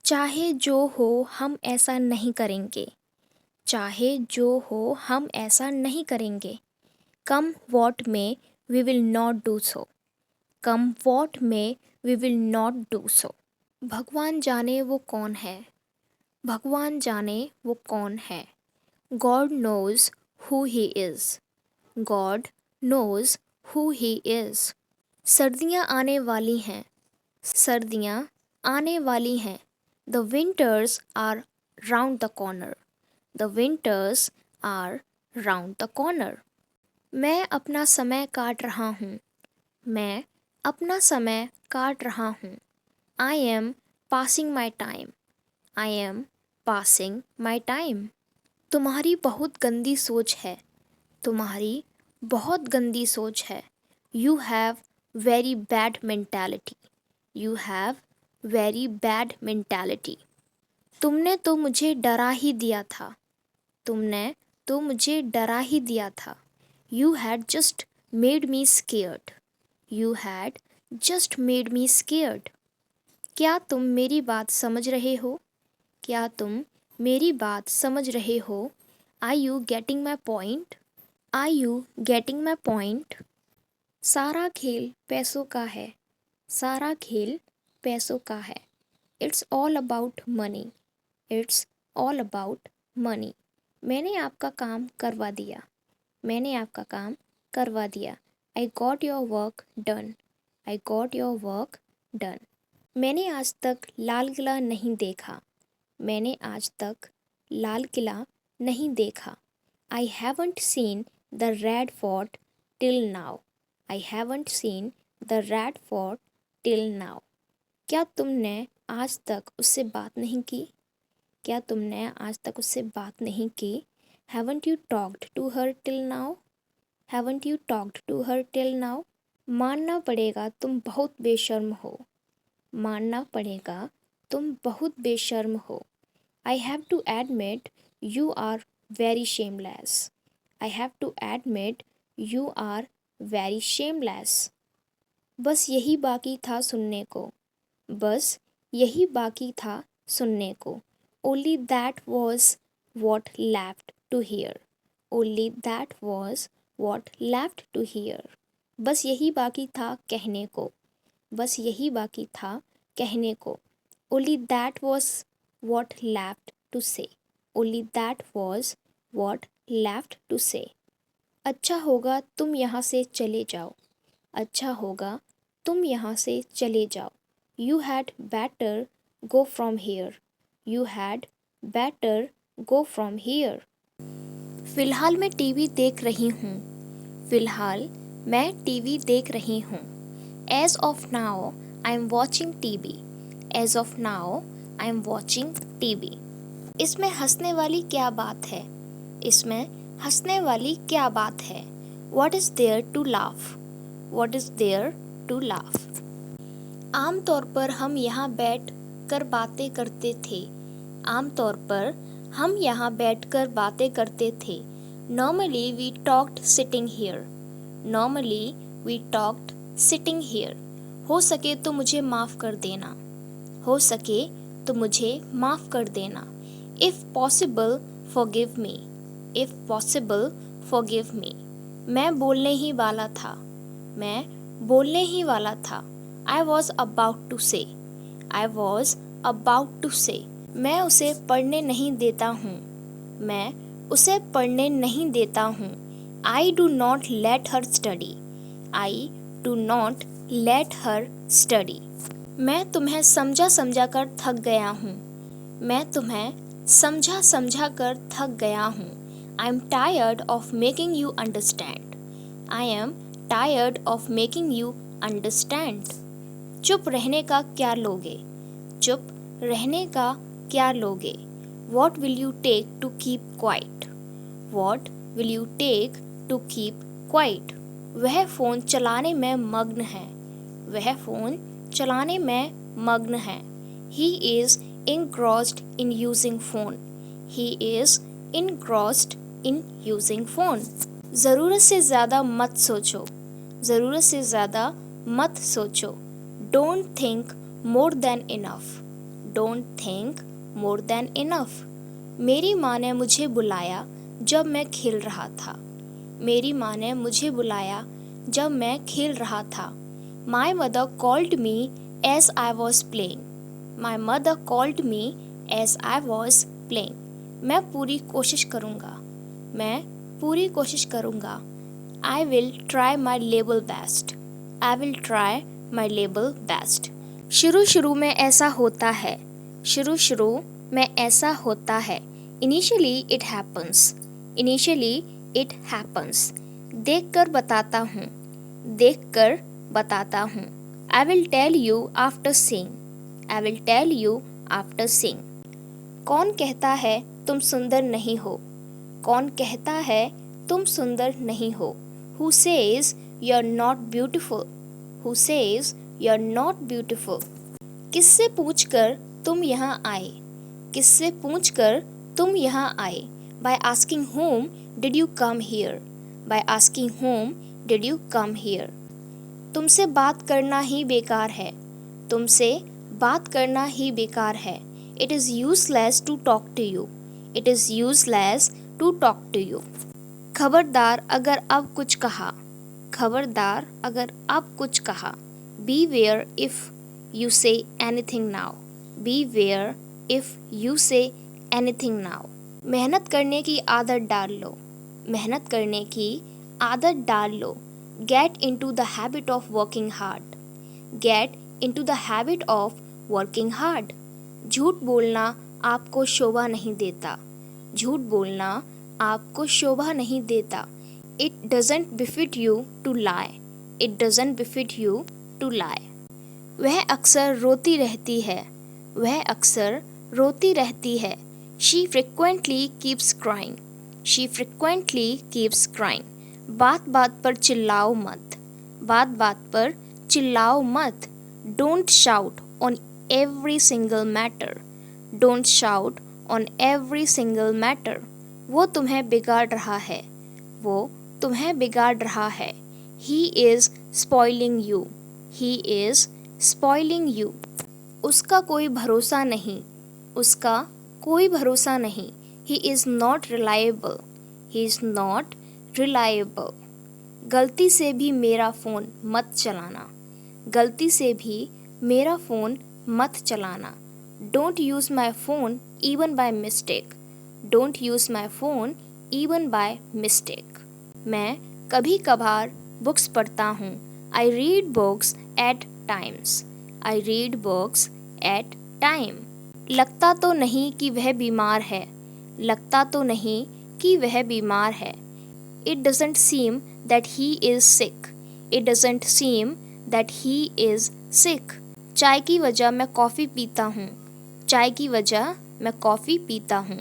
चाहे जो हो हम ऐसा नहीं करेंगे। चाहे जो हो हम ऐसा नहीं करेंगे। Come what may we will not do so. Come what may we will not do so. भगवान जाने वो कौन है। भगवान जाने वो कौन है। God knows who he is. God knows who he is. सर्दियाँ आने वाली हैं। सर्दियाँ आने वाली हैं। The winters are round the corner. The winters are round the corner. मैं अपना समय काट रहा हूँ। मैं अपना समय काट रहा हूँ। I am passing my time. I am passing my time. तुम्हारी बहुत गंदी सोच है। तुम्हारी बहुत गंदी सोच है। You have very bad mentality. You have very bad mentality. तुमने तो मुझे डरा ही दिया था। तुमने तो मुझे डरा ही दिया था। You had just made me scared. You had just made me scared. क्या तुम मेरी बात समझ रहे हो। क्या तुम मेरी बात समझ रहे हो। Are you getting my point. Are you getting my point. सारा खेल पैसों का है। सारा खेल पैसों का है। It's all about money. It's all about money. मैंने आपका काम करवा दिया। मैंने आपका काम करवा दिया। I got your work done. I got your work done. मैंने आज तक लाल किला नहीं देखा। मैंने आज तक लाल किला नहीं देखा। I haven't seen the red fort till now. I haven't seen the red fort till now. क्या तुमने आज तक उससे बात नहीं की। क्या तुमने आज तक उससे बात नहीं की। Haven't you talked to her till now. Haven't you talked to her till now. मानना पड़ेगा तुम बहुत बेशर्म हो। मानना पड़ेगा तुम बहुत बेशर्म हो। I have to admit you are very shameless. I have to admit you are very shameless. बस यही बाकी था सुनने को। बस यही बाकी था सुनने को। Only that was what left to hear. Only that was what left to hear. बस यही बाकी था कहने को। बस यही बाकी था कहने को। Only that was what left to say. Only that was what left to say. अच्छा होगा तुम यहाँ से चले जाओ। अच्छा होगा तुम यहाँ से चले जाओ। You had better go from here. You had better go from here. फ़िलहाल मैं टीवी देख रही हूँ। फ़िलहाल मैं टीवी देख रही हूँ। As of now I am watching TV. As of now I am watching TV. इसमें हंसने वाली क्या बात है। इसमें हंसने वाली क्या बात है। What is there to laugh. What is there to laugh. आम तौर पर हम यहाँ बैठ कर बातें करते थे। आम तौर पर हम यहाँ बैठ कर बातें करते थे। Normally we talked sitting here. Normally we talked sitting here. हो सके तो मुझे माफ़ कर देना। हो सके तो मुझे माफ़ कर देना। If possible forgive me. If possible forgive me. मैं बोलने ही वाला था। मैं बोलने ही वाला था। I was about to say. I was about to say. मैं उसे पढ़ने नहीं देता हूँ। मैं उसे पढ़ने नहीं देता हूँ। I do not let her study. I do not let her study. मैं तुम्हें समझा समझा कर थक गया हूँ। मैं तुम्हें समझा समझा कर थक गया हूँ। I am tired of making you understand. I am tired of making you understand. चुप रहने का क्या लोगे। चुप रहने का क्या लोगे। What will you take to keep quiet? What will you take to keep quiet? वह फ़ोन चलाने में मग्न है। वह फ़ोन चलाने में मग्न है। He is engrossed in using phone. He is engrossed in using phone. ज़रूरत से ज़्यादा मत सोचो। ज़रूरत से ज़्यादा मत सोचो। Don't think more than enough. don't think more than enough. मेरी माँ ने मुझे बुलाया जब मैं खेल रहा था. मेरी माँ ने मुझे बुलाया जब मैं खेल रहा था. My mother called me as I was playing. My mother called me as I was playing. मैं पूरी कोशिश करूँगा. मैं पूरी कोशिश करूँगा. I will try my level best. I will try my level best. शुरू में ऐसा होता है. शुरू में ऐसा होता है. Initially it happens. Initially it happens. देखकर बताता हूँ. देखकर बताता हूँ. I will tell you after seeing. I will tell you after seeing. कौन कहता है तुम सुंदर नहीं हो? कौन कहता है तुम सुंदर नहीं हो? Who says you're not beautiful? Who says you're not beautiful? किससे पूछकर तुम यहाँ आए? किससे पूछकर तुम यहाँ आए? By asking whom did you come here? By asking whom did you come here? तुमसे बात करना ही बेकार है. तुमसे बात करना ही बेकार है. It is useless to talk to you. It is useless to talk to you. खबरदार अगर अब कुछ कहा. खबरदार अगर अब कुछ कहा. Beware if you say anything now. Beware if you say anything now. मेहनत करने की आदत डाल लो. मेहनत करने की आदत डाल लो. Get into the habit of working hard. Get into the habit of working hard. झूठ बोलना आपको शोभा नहीं देता. झूठ बोलना आपको शोभा नहीं देता. It doesn't befit you to lie. It doesn't befit you to lie. वह अक्सर रोती रहती है. वह अक्सर रोती रहती है. She frequently keeps crying. She frequently keeps crying. बात बात पर चिल्लाओ मत. बात बात पर चिल्लाओ मत. Don't shout on every single matter. Don't shout on every single matter. वो तुम्हें बिगाड़ रहा है. वो तुम्हें बिगाड़ रहा है. He is spoiling you. He is spoiling you. उसका कोई भरोसा नहीं. उसका कोई भरोसा नहीं. He is not reliable. He is not reliable. गलती से भी मेरा फ़ोन मत चलाना. गलती से भी मेरा फ़ोन मत चलाना. Don't use my phone even by mistake. Don't use my phone even by mistake. मैं कभी कभार बुक्स पढ़ता हूँ. I read books at times. I read books at time. लगता तो नहीं कि वह बीमार है. लगता तो नहीं कि वह बीमार है. It doesn't seem that he is sick. It doesn't seem that he is sick. चाय की वजह मैं कॉफ़ी पीता हूँ. चाय की वजह मैं कॉफ़ी पीता हूँ.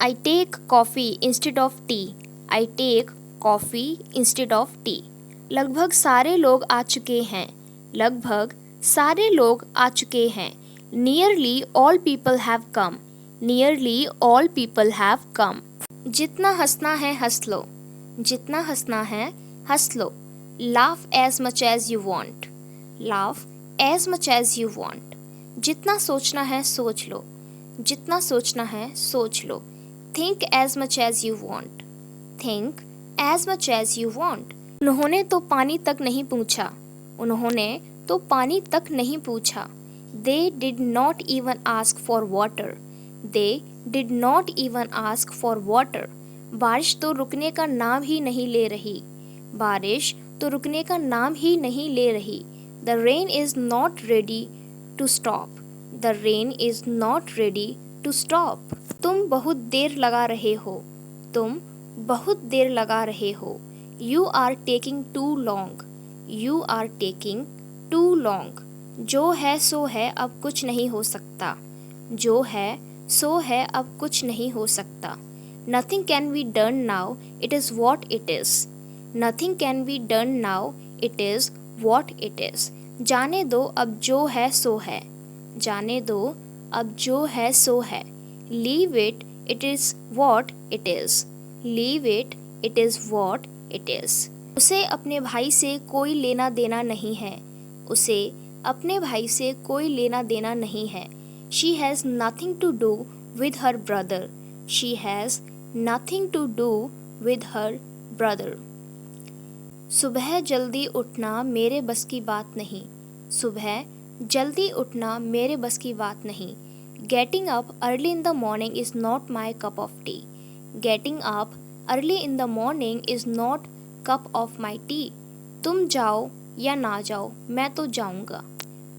I take coffee instead of tea. I take coffee instead of tea. लगभग सारे लोग आ चुके हैं. लगभग सारे लोग आ चुके हैं. Nearly all people have come. Nearly all people have come. जितना हंसना है हंस लो. जितना हंसना है हंस लो. Laugh as much as you want. Laugh as much as you want. जितना सोचना है सोच लो. जितना सोचना है सोच लो. Think as much as you want. Think as much as you want. उन्होंने तो पानी तक नहीं पूछा. उन्होंने तो पानी तक नहीं पूछा. They did not even ask for water. They did not even ask for water. बारिश तो रुकने का नाम ही नहीं ले रही. बारिश तो रुकने का नाम ही नहीं ले रही. The rain is not ready to stop. The rain is not ready to stop. तुम बहुत देर लगा रहे हो. तुम बहुत देर लगा रहे हो. You are taking too long. You are taking too long. जो है सो है अब कुछ नहीं हो सकता. जो है सो है अब कुछ नहीं हो सकता. Nothing can be done now. It is what it is. Nothing can be done now. It is what it is. जाने दो अब जो है सो है. जाने दो अब जो है सो है. Leave it. It is what it is. Leave it. It is what it is. उसे अपने भाई से कोई लेना देना नहीं है. उसे अपने भाई से कोई लेना देना नहीं है. She has nothing to do with her brother. She has nothing to do with her brother. सुबह जल्दी उठना मेरे बस की बात नहीं. सुबह जल्दी उठना मेरे बस की बात नहीं. Getting up early in the morning is not my cup of tea. Getting up early in the morning is not cup of my tea. तुम जाओ या ना जाओ मैं तो जाऊंगा.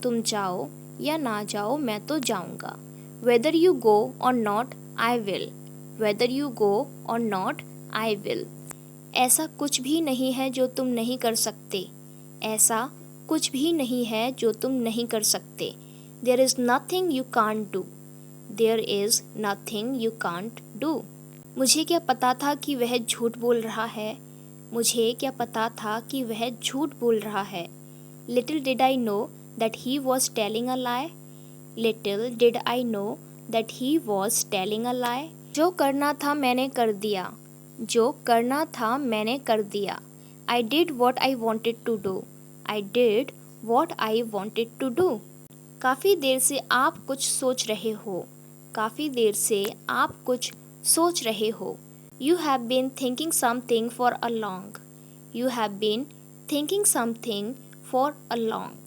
तुम जाओ या ना जाओ मैं तो जाऊंगा. Whether you go or not, I will. Whether you go or not, I will. ऐसा कुछ भी नहीं है जो तुम नहीं कर सकते. ऐसा कुछ भी नहीं है जो तुम नहीं कर सकते. There is nothing you can't do. There is nothing you can't do. मुझे क्या पता था कि वह झूठ बोल रहा है. मुझे क्या पता था कि वह झूठ बोल रहा है. Little did I know that he was telling a lie. Little did I know that he was telling a lie. जो करना था मैंने कर दिया. जो करना था मैंने कर दिया. I did what I wanted to do. I did what I wanted to do. काफ़ी देर से आप कुछ सोच रहे हो. काफ़ी देर से आप कुछ सोच रहे हो. You have been thinking something for a long. You have been thinking something for a long.